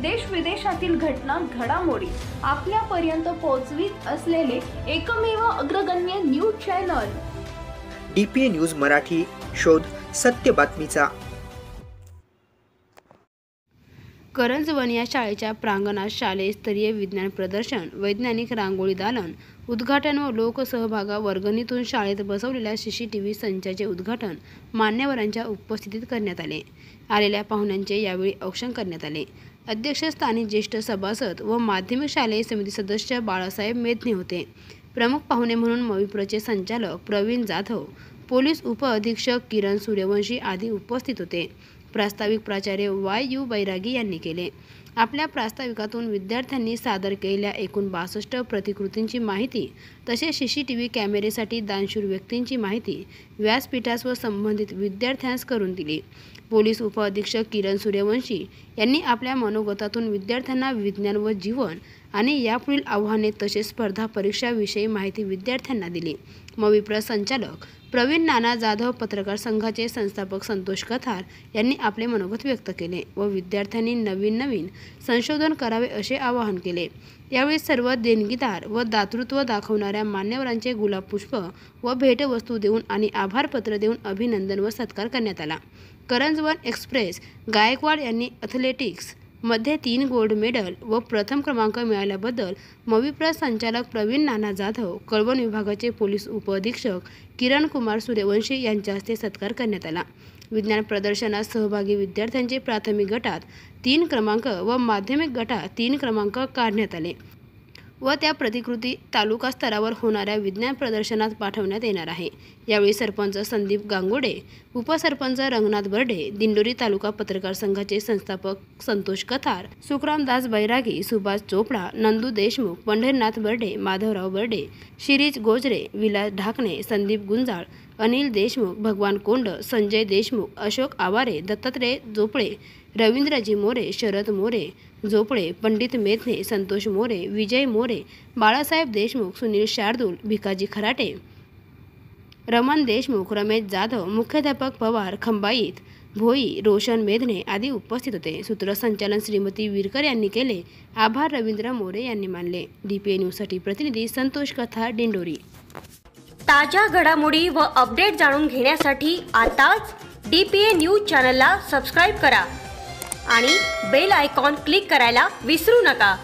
देश विदेशातील घटना घडामोडी आपल्यापर्यंत पोहोचवित असलेले एकमेव अग्रगण्य news channel DPA news Marathi. शोध सत्य बातमीचा. करंजवन या शाळेच्या प्रांगणात शालेय स्तरीय विज्ञान प्रदर्शन, वैज्ञानिक रांगोळी दालन उद्घाटन व लोकसहभागा वर्गणीतून शाळेत बसवलेल्या CCTV संचाचे उद्घाटन मान्यवरांच्या उपस्थितीत करण्यात आले. आलेल्या पाहुण्यांचे यावेळी औक्षण करण्यात आले. अध्यक्षस्थानी ज्येष्ठ सभासद व माध्यमिक शालेय समिती सदस्य बाळासाहेब मेधने होते. प्रमुख पाहुणे म्हणून मविप्रचे संचालक प्रवीण जाधव, पोलीस उपअधीक्षक किरण सूर्यवंशी आदी उपस्थित होते. प्रास्ताविक प्राचार्य YU बैरागी यांनी केले. आपल्या प्रास्ताविकातून विद्यार्थ्यांनी सादर केलेल्या एकूण 62 प्रतिकृतींची माहिती तसेच CCTV कॅमेरेसाठी दानशूर व्यक्तींची माहिती व्यासपीठास व संबंधित विद्यार्थ्यांस करून दिली. पोलीस उपअधीक्षक किरण सूर्यवंशी यांनी आपल्या मनोगतातून विद्यार्थ्यांना विज्ञान व जीवन आणि यापुढील आव्हाने तसेच स्पर्धा परीक्षाविषयी माहिती विद्यार्थ्यांना दिली. मविप्र संचालक प्रवीण नाना जाधव, पत्रकार संघाचे संस्थापक संतोष कथार यांनी आपले मनोगत व्यक्त केले व विद्यार्थ्यांनी नवीन संशोधन करावे असे आवाहन केले. यावेळी सर्व देणगीदार व दातृत्व दाखवणाऱ्या मान्यवरांचे गुलाबपुष्प व भेटवस्तू देऊन आणि आभारपत्र देऊन अभिनंदन व सत्कार करण्यात आला. करंजवन एक्सप्रेस गायकवाड यांनी ॲथलेटिक्स मध्ये 3 गोल्ड मेडल व प्रथम क्रमांक मिळाल्याबद्दल मविप्र संचालक प्रवीण नाना जाधव, कळवण विभागाचे पोलीस उपअधीक्षक किरण कुमार सूर्यवंशी यांच्या हस्ते सत्कार करण्यात आला. विज्ञान प्रदर्शनात सहभागी विद्यार्थ्यांचे प्राथमिक गटात 3 क्रमांक व माध्यमिक गटात 3 क्रमांक काढण्यात आले व त्या प्रतिकृती तालुका स्तरावर होणाऱ्या विज्ञान प्रदर्शनात पाठवण्यात येणार आहे. यावेळी सरपंच संदीप गांगोडे, उपसरपंच रंगनाथ बर्डे, दिंडोरी तालुका पत्रकार संघाचे संस्थापक संतोष कथार, सुखरामदास बैरागी, सुभाष चोपडा, नंदू देशमुख, पंढरीनाथ बर्डे, माधवराव बर्डे, शिरीष गोजरे, विलास ढाकणे, संदीप गुंजाळ, अनिल देशमुख, भगवान कोंड, संजय देशमुख, अशोक आवारे, दत्तात्रय जोपळे, रवींद्रजी मोरे, शरद मोरे जोपळे, पंडित मेधने, संतोष मोरे, विजय मोरे, बाळासाहेब देशमुख, सुनील शार्दूल, भिकाजी खराटे, रमण देशमुख, रमेश जाधव, मुख्याध्यापक पवार, खंबाईत भोई, रोशन मेधने आदी उपस्थित होते. सूत्रसंचालन श्रीमती विरकर यांनी केले. आभार रवींद्र मोरे यांनी मानले. DPA न्यूजसाठी प्रतिनिधी संतोष कथार, दिंडोरी. ताज्या घडामोडी व अपडेट जाणून घेण्यासाठी आताच DPA न्यूज चॅनलला सबस्क्राईब करा आणि बेल आयकॉन क्लिक करायला विसरू नका.